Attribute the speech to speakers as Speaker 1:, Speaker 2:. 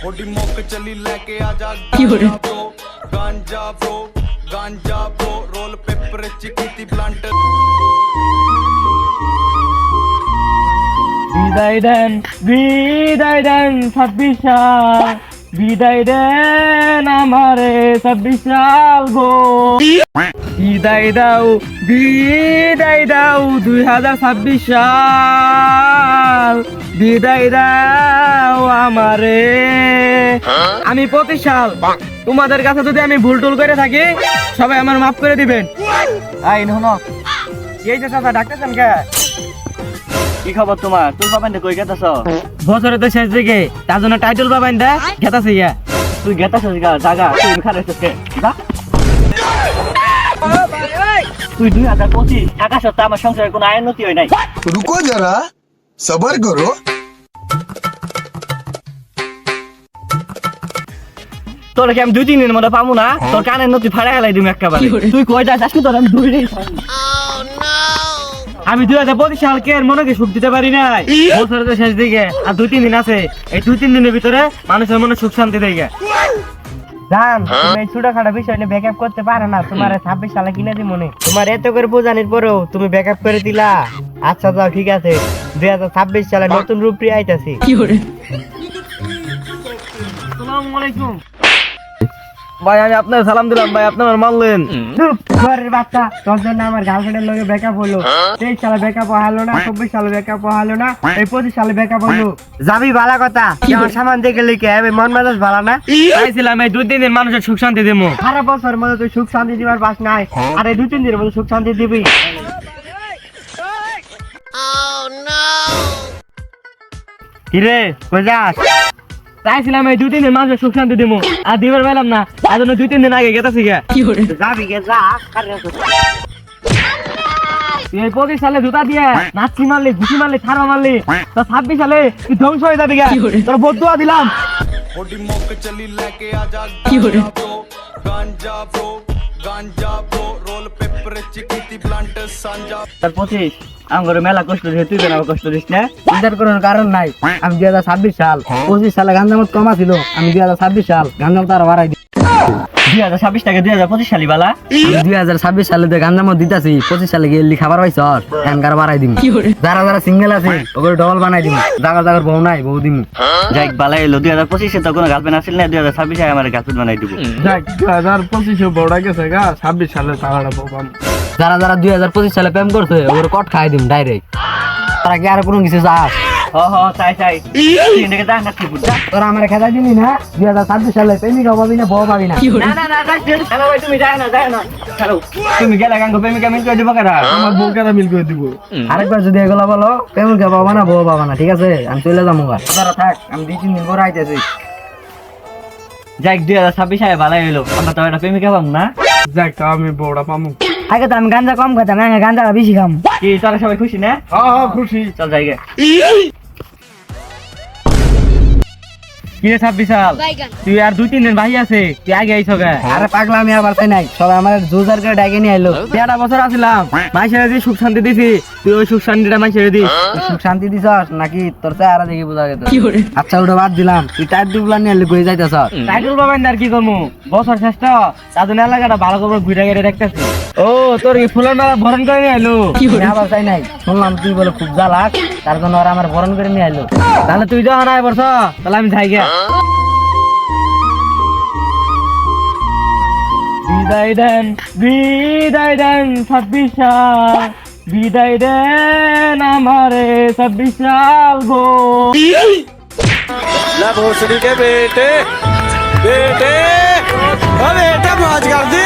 Speaker 1: थोड़ी मोक चली लेके आजा गांजा ब्रो रोल पेपर चिकीती प्लांट
Speaker 2: বিদায় দেন 26 সাল বিদায় দেন আমারে 26 সাল গো বিদায় দাও 2026 সাল বিদায় দাও আমারে আমি 25 সাল তোমাদের কাছে যদি আমি ভুল টুল করে থাকি সবাই আমার মাফ করে দিবেন। আই নো এই যে চাচা ডাকতেছেন কে? কি খবর তোমার? তুই পাবেন কই গেতাছ? বছরে তো শেষ দিকে তার জন্য টাইটেল পাবেন দা গেতাছে ইয়া। তুই গেতাছিস জায়গা তুই খারাইছিস কে? যা তুই 2025 টাকা সত্তা আমার সংসারে কোনো আয় উন্নতি হয় নাই।
Speaker 3: रुको जरा सबर करो।
Speaker 2: তোর কি আমি 2-3 দিনের মধ্যে পাবো না? তোর কানের নতি ফাড়া গেলাই দিম একবারে। তুই কই যাস কি তোর আমি ধরে আমি 2025 সালকে মনে কি সুখ দিতে পারি নাই। বছরের তো শেষ দিকে আর 2-3 দিন আছে। এই 2-3 দিনের ভিতরে মানুষের মনে সুখ শান্তি দেয়। জান তুমি এই ছোটখাটো বিষয় নিয়ে ব্যাকআপ করতে পারো না। তোমার 26 সালে কিনে দি মনে তোমার এত করে বোঝানোর পরেও তুমি ব্যাকআপ করে দিলা। আচ্ছা যাও ঠিক আছে 2026 সালে নতুন রূপ নিয়ে আইতাছি। আসসালামু আলাইকুম ভাই, আমি আপনার সালাম দিলাম ভাই, আপনি আমার মানলেন। ঘরের বাচ্চা তোর জন্য আমার গার্লফ্রেন্ডের লগে ব্রেকআপ হলো। 23 সালে ব্রেকআপ হলো না, 24 সালে ব্রেকআপ হলো না, এই 25 সালে ব্রেকআপ হলো। যাবি ভালো কথা, আমার সামান দেখে লিখে আমি মন মেজাজ ভালো না। চাইছিলাম এই 2-3 দিন মানুষের সুখ শান্তি দেবো। সারা বছর মধ্যে তুই সুখ শান্তি দিবার পাস নাই, আর এই 2-3 দিনের মধ্যে সুখ শান্তি দিবি। কিরে কই যাস? চাইছিলাম এই 2-3 দিন মানুষের সুখ শান্তি দেবো, আর দিবার পাইলাম না। আর জন্য 2-3 দিন আগে গেতাছি গে। যাবি গে যা। এই 25 সালে জুতা দিয়ে নাচি মারলি, ঘুষি মারলি, থারা মারলি, তো 26 সালে তুই ধ্বংস হয়ে যাবি গে। তোর বদুয়া দিলাম।
Speaker 1: थोड़ी मोक चली लेके आजा गांजा ब्रो रोल पेपर चिकीती प्लांट सांजा।
Speaker 2: তার 25 আমগরে মেলা কষ্ট দিয়ে তুই কেন কষ্ট দিস না? চিন্তার কোনো কারণ নাই। আমি 2026 সাল 25 সালে গাঞ্জামত কমা ছিল, আমি 2026 সাল গাঞ্জামত আরো বাড়াই দিই। 2026 টাকা 2025 সালে বালা 2026 সালে যে গাঞ্জামত দিতাছি 25 সালে গেলি খাবার পাইছ এনকার বাড়াই দিম। যারা যারা সিঙ্গেল আছে ওগুলো ডবল বানাই দিম। জায়গা জায়গার বউ নাই বউ দিম। যাই বালাই এলো 2025 এ তো কোনো গার্লফ্রেন্ড আসিল না, 2026 এ আমার গার্লফ্রেন্ড বানাই দিব।
Speaker 4: যাক 2025 এ বড় গেছে গা 26 সালে তাড়াটা পাম।
Speaker 2: যারা যারা 2025 সালে প্রেম করছে ওর কট খাই দিম ডাইরেক্ট। তারা কি আর কোনো কিছু চাস? চাই এদিকে যা না ঠিক বুঝা। তোরা আমার খেলা দিলি না 2026 সালে প্রেমিকা পাবি না বউ পাবি না। না চলো ভাই তুমি যাও না চলো। তুমি গেলে গাঙ্গ প্রেমিকা মিল করে দিব কারা?
Speaker 4: আমার বউকেরা মিল করে দিব।
Speaker 2: আরেকবার যদি এগুলো বলো প্রেমিকা পাবা না বউ পাবা না, ঠিক আছে? আমি চলে যাবো গা। তোরা থাক, আমি 2-3 দিন পর আইতেছি। যাক 2026 সালে ভালোই হলো, আমরা তো একটা প্রেমিকা পাবো না।
Speaker 4: যাক আমি বড়টা পামু।
Speaker 2: আগে তো আমি গাঞ্জা কম খাতাম, আমি গাঞ্জা বেশি খাম। কি তোরা সবাই খুশি না?
Speaker 4: হ্যাঁ খুশি।
Speaker 2: চল যাই গে। কি 26 সাল তুই আর 2-3 দিন ভাই আছে, তুই আগে আইছ গে। আরে পাগলা আমি আর বাড়তে নাই, সবাই আমার জোজার করে ডাকে নিয়ে আইলো। 13 বছর আছিলাম মাইশেরে দি সুখ শান্তি দিছি, তুই ওই সুখ শান্তিটা মাইশেরে দিস। সুখ শান্তি দিছস নাকি তোর চেহারা দেখি বোঝা গেছে। আচ্ছা ওটা বাদ দিলাম, তুই টাইটেলগুলো নিয়ে আইলি কই যাইতাছ? টাইটেল পাবেন আর কি করমু, বছর শেষ তো তার জন্য এলাকাটা ভালো করে ঘুরে ঘুরে দেখতেছি। ও তোর কি ফুলের মেলা ভরণ করে নিয়ে আইলো? আবার চাই নাই, শুনলাম তুই বলে খুব জ্বালাক, তার জন্য ওরা আমার ভরণ করে নিয়ে আইলো। তাহলে তুই যখন আয় বলছ তাহলে আমি যাই গে। বিদায় দেন 26 সাল বিদায় দেন আমারে 26 সাল গো।
Speaker 3: ला भोसड़ी के बेटे बेटे मौज कर दे।